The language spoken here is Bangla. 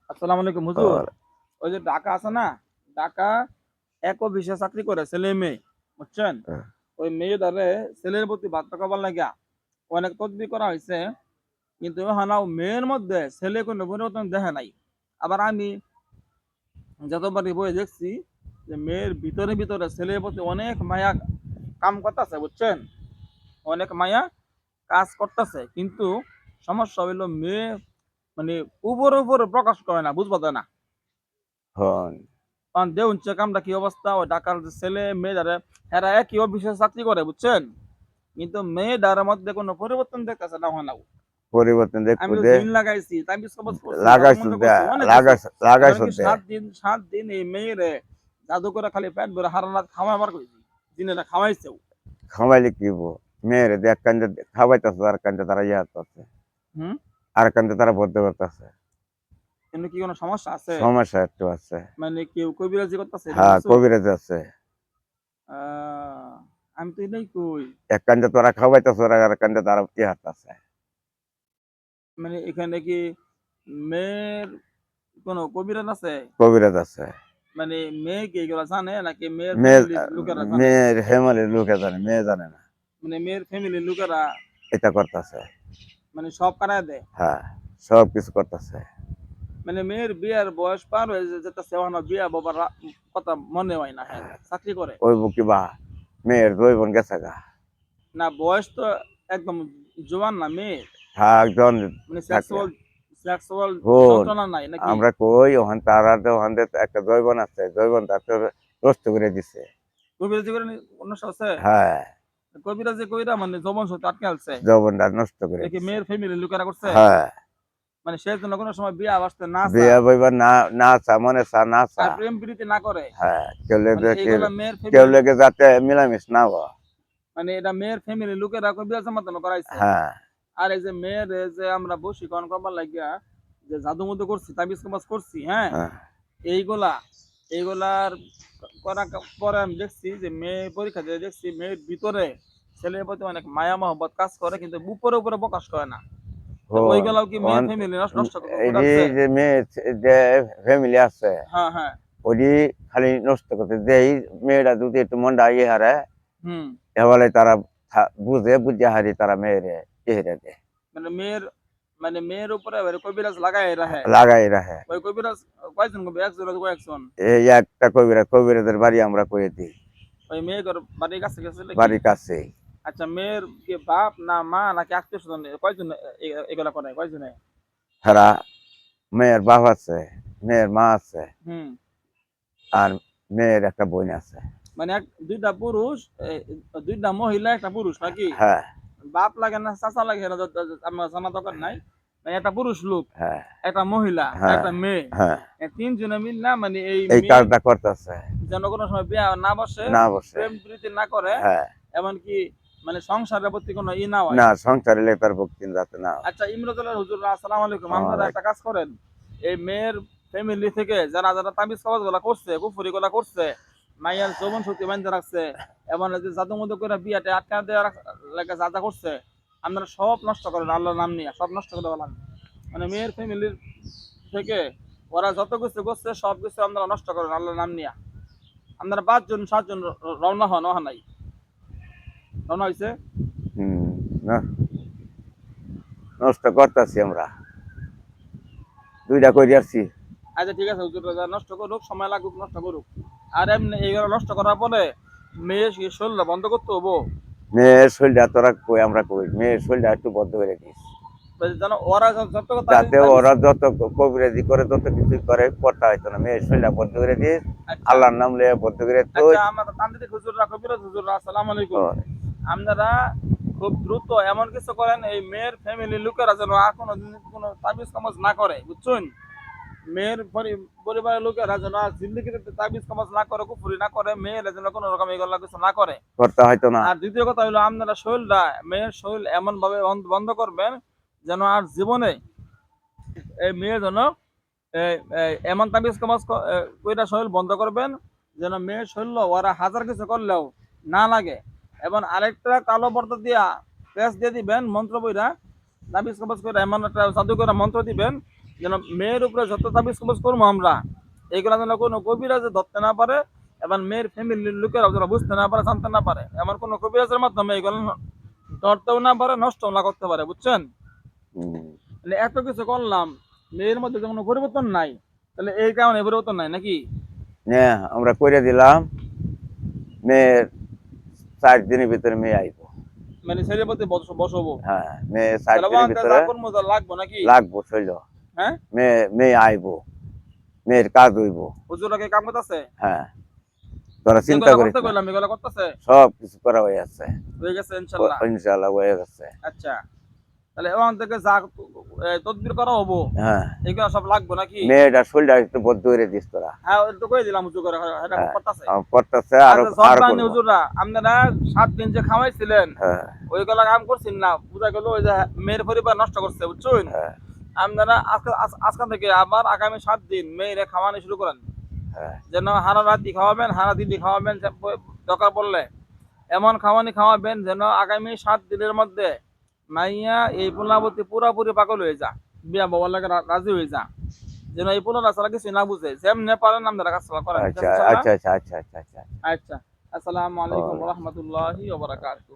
আসসালামু আলাইকুম হুজুর। আর ওই যে ঢাকা আছে না, ঢাকা এক অফিসে চাকরি করে ছেলে মেয়ে, বুঝছেন? আহ, ওই মেয়েটারে ছেলের প্রতি বাচ্চা করবার লাগিয়া অনেক তদবির করা হয়েছে, কিন্তু হানাও মেয়ের মধ্যে ছেলে কোনো পরিবর্তন দেখে নাই। আবার আমি যতবারই বই দেখছি যে মেয়ের ভিতরে ভিতরে ছেলের প্রতি অনেক মায়া কাম করতেছে, বুঝছেন? অনেক মায়া কাজ করতেছে, কিন্তু সমস্যা হইলো মেয়ে মানে উপরে উপরে প্রকাশ করে না, বুঝবো না। হন কারণ দেউন কামটা কি অবস্থা, ওই ঢাকার যে ছেলে মেয়েদারে এরা একই অফিসে চাকরি করে, বুঝছেন? কিন্তু মেয়েদার মধ্যে কোনো পরিবর্তন দেখতেছে না হয় না। পরিবর্তন আমি দেখবো তো দে জিন লাগাইছি, তাবিজ কবজ করছি, ভালো লাগাইছো মন্দ দে করছি, অনেক কিছু। লাগাইছো এমনকি দে 7 দিন এই মেয়েরে জাদু করে খালি পেট ভরে হারা রাত খাওয়াবার করেছি, দিনেরা খাওয়াইছেও। খামাইলে কি হবো মেয়েরে দেখ কান্দে খাওয়াইতেছে আর কান্দে তারা ইয়ে আছে হুম। আর কান্দে তারা বদ্ধ করতেছে। কিন্তু কি কোনো সমস্যা আছে? সমস্যা একটু আছে। মানে কেউ কবিরাজি করতেছে এরকম হ্যাঁ, কিছু? কবিরাজ আছে। আহ, আমি তো এটাই কই। এক কান্দে তোরা খাওয়াইতেছে আর কান্দে তারা ইয়ে হারতাছে। মানে এখানে কি মেয়ের কোনো কবিরাজ আছে? কবিরাজ আছে। মানে মেয়ে কি এগুলো জানে নাকি মেয়ের মেয়ে ফ্যামিলির লোকেরা জানে? মেয়ের ফ্যামিলির লোকে জানে, মেয়ে জানে না। মানে মেয়ের ফ্যামিলির লোকেরা এটা করতেছে। মানে সব কারায় দেয়? হ্যাঁ, সব কিছু করতেছে। মানে মেয়ের বিয়ার বয়স পার হয়ে যেটা সেওয়ানো বিয়া বাবার কথা মনে হয় না, হ্যাঁ চাকরি করে। ওই বুকি বা মেয়ের জৈবন গেছে গা। না বয়স তো একদম জোয়ান না মেয়ে, হ্যাঁ, একজন মানে থাকে। সেক্সুয়াল সেক্সুয়াল শোন, যন্ত্রণা নাই নাকি? আমরা কই ওখান তারা তো ওখান থেকে একটা জৈবন আছে, জৈবন তাকে নষ্ট করে দিছে। কবিরাজি করে অনুষ্ঠান আছে? হ্যাঁ, কবিরাজি কইরা মানে জবন সত্য আটকে আছে? যৌবনটা নষ্ট করে এটা কি দিছে। মেয়ের ফ্যামিলির লোকেরা করছে? হ্যাঁ, মানে সে জন্য কোনো সময় বিয়া বাসতে না চা বিয়া বইবা না, না চা মনে চা না চা। আর প্রেম প্রীতি না করে, হ্যাঁ, কেউ মানে লেগে এইগুলা মেয়ের কেউ ফ্যামিলির, লেগে যাতে মিলামিশ না হওয়া। মানে এটা মেয়ের ফ্যামিলির লোকেরা কবিরাজ মাতানো করাইছে। হ্যাঁ, আর এই যে মেয়ের যে আমরা বশীকরণ করবার লাগিয়া যে জাদু মধু করছি, তাবিজ কবাজ করছি, হ্যাঁ, হ্যাঁ, এইগুলা এইগুলার করা পরে আমি দেখছি যে মেয়ে পরীক্ষা দিয়ে দেখছি মেয়ের ভিতরে ছেলের প্রতি অনেক মায়া মহব্বত কাজ করে, কিন্তু উপরে উপরে প্রকাশ করে না। তো হন ওইগুলাও কি মেয়ের ফ্যামিলি নষ্ট এই করাচ্ছে? যে মেয়ে যে ফ্যামিলি আছে হ্যাঁ হ্যাঁ। ওটি খালি নষ্ট করতে দেই। মেয়েরা যদি একটু মনটা ইয়ে হারে হুম। এবারে তারা বুঝে বুঝে হারি তারা মেয়েরে চেহারা দেয়, মানে মেয়ের, মানে মেয়ের উপরে এবারে কবিরাজ লাগাই রাখে। লাগাই রাখে। ওই কবিরাজ কয়জন কবি, একজন আর কয়েকজন? এই একটা কবিরাজের বাড়ি আমরা করে দিই, ওই মেয়ে ঘর বাড়ির কাছে গেছে নাকি? বাড়ির কাছেই। আচ্ছা, মেয়ের কি বাপ না মা নাকি আত্মীয় স্বজন, কয়জন এগুলা করে, কয়জনে? তারা মেয়ের বাপ আছে, মেয়ের মা আছে, হুম। আর মেয়ের একটা বোন আছে। মানে দুইটা পুরুষ, দুইটা মহিলা একটা পুরুষ নাকি? হ্যাঁ, বাপ লাগে না চাচা লাগে না, আমার জানা দরকার নাই। মানে একটা পুরুষ লোক, হ্যাঁ, একটা মহিলা, হ্যাঁ, একটা মেয়ে, হ্যাঁ, এই তিনজনে মিল না মানে এই এই মেয়ে কাজটা করতেছে। যেন কোনো সময় বিয়া না বসে, না বসে। প্রেম প্রীতি না করে, হ্যাঁ, এমনকি মানে সংসারের প্রতি কোনো না হয়। না সংসারে লেতার ভক্তি যাতে না হয়। আচ্ছা, ইমরতুল্লাহ হুজুর আসসালামু আলাইকুম, আপনারা ওয়ালাইকুম। একটা কাজ করেন, এই মেয়ের ফ্যামিলি থেকে যারা যারা তাবিজ কবজ গুলা করছে, কুফরি গুলা করছে, মাইয়ার যৌবন শক্তি বান্ধা রাখছে, এবং যে জাদু মধু করে বিয়াতে আটকা দেওয়া লাগে যা যা করছে, আপনারা সব নষ্ট করেন আল্লাহর নাম নিয়ে, সব নষ্ট করে বলেন। মানে মেয়ের ফ্যামিলির থেকে ওরা যত কিছু করছে সব কিছু আপনারা নষ্ট করেন আল্লাহর নাম নিয়ে। আপনারা 5 জন 7 জন রওনা হন, নাই রওনা হয়েছে? হম, না নষ্ট করতেছি আমরা, দুইটা করে আসছি। আচ্ছা ঠিক আছে হুজুর, নষ্ট করুক, সময় লাগুক, নষ্ট করুক। আর এমনি এইগুলো নষ্ট করার পরে মেয়ে শরীরটা বন্ধ করতে হবো, মেয়ের শরীরটা তোরা কই, আমরা কই মেয়ের শরীরটা একটু বদ্ধ করে দিস, যেন ওরা যত তাবিজ যাতে তাবিজ। ওরা যত কবিরাজি করে যত কিছু করে করতে হইতো না। মেয়ের শরীরটা বদ্ধ করে দিস, আচ্ছা আল্লাহর নাম লিয়ে বদ্ধ করে তুই। আচ্ছা, আমার তান্ত্রিক হুজুররা, কবিরাজ হুজুররা, আসসালামু আলাইকুম, আপনারা খুব দ্রুত এমন কিছু করেন এই মেয়ের ফ্যামিলির লোকেরা যেন আর কোনো তাবিজ কামাজ না করে, বুঝছেন? মেয়ের পরিবারের লোকেরা যেন আর জিন্দিগিতে তাবিজ কামাজ না করে, কুফরি না করে, মেয়েরা যেন কোনো রকম এগুলো কিছু না করে। করতে হইতো না। আর দ্বিতীয় কথা হলো আপনারা শরীরটা, মেয়ের শরীর এমন ভাবে বন্ধ করবেন যেন আর জীবনে এই মেয়ে যেন এমন তাবিজ কামাজ কইরা শরীর বন্ধ করবেন যেন মেয়ের শরীর ওরা হাজার কিছু করলেও না লাগে। এবং আরেকটা কালো পর্দা দিয়া পেঁচ দিয়ে দিবেন মন্ত্র বইরা, তাবিজ কামাজ করে এমন একটা জাদু করে মন্ত্র দিবেন যেন মেয়ের উপরে যত তাবিজ কবজ করবো আমরা, এইগুলা যেন কোনো কবিরাজে ধরতে না পারে, এবং মেয়ের ফ্যামিলির লোকেরা যেন বুঝতে না পারে, জানতে না পারে, এমন কোনো কবিরাজের মাধ্যমে এগুলো ধরতেও না পারে, নষ্টও না করতে পারে, বুঝছেন? হুম। মানে এত কিছু করলাম, মেয়ের মধ্যে তো কোনো পরিবর্তন নাই, তাহলে এই কারণে পরিবর্তন নাই নাকি? হ্যাঁ আমরা করে দিলাম, মেয়ের 4 দিনের ভিতরে মেয়ে আইবো। মানে ছেলের প্রতি বসবো, হ্যাঁ মেয়ে 4 তাহলে দিনের ওখান থেকে ভিতরে যা করবো তা লাগবো নাকি? লাগবো শৈল। হ্যাঁ, মেয়ে আইবো, মেয়ের কাজ হইব। হুজুরাকে কাম করতেছে, হ্যাঁ তোরা চিন্তা যেগুলা করিস করতে না, কইলাম এগুলা করতেছে, সব কিছু করা হয়ে আছে। হয়ে গেছে ইনশাল্লাহ। ইনশাআল্লাহ হয়ে গেছে। আচ্ছা, তাহলে ওখান থেকে যা তদবির করা হবো, হ্যাঁ এগুলা সব লাগবো নাকি? মেয়েটা শরীরটা একটু বদ্ধ করে দিস তোরা। হ্যাঁ, ওই তো কই দিলাম হুজুর করে, এটা হ্যাঁ করতেছে। করতেছে, আরো আচ্ছা, সব আরো বানি করবো। হুজুররা, আপনারা 7 দিন যে খাওয়াইছিলেন, হ্যাঁ ওইগুলা কাম করছেন না, বুঝা গেল ওই যে মেয়ের পরিবার নষ্ট করছে, বুঝছেন? হ্যাঁ আপনারা আজকে থেকে আবার আগামী 7 দিন মেয়েরে খাওয়ানো শুরু করেন, হ্যাঁ যেন হারা রাতি খাওয়াবেন, হারা দিনই খাওয়াবেন, দরকার পড়লে এমন খাওয়ানি খাওয়াবেন যেন আগামী 7 দিনের মধ্যে মাইয়া এই পোলাপতি পুরাপুরি পাগল হয়ে যা, বিয়া বাবার লাগে রাজি হয়ে যা, যেন এই পোলা রাস্তা কিছু না বুঝে, যেমনে পারেন আপনারা কাজ করেন, ঠিক আচ্ছা আছে ইনশাআল্লাহ? আচ্ছা আচ্ছা আচ্ছা আচ্ছা আচ্ছা। আচ্ছা, আসসালামু ও আলাইকুম ওয়া রাহমাতুল্লাহি ওয়া বারাকাতুহু।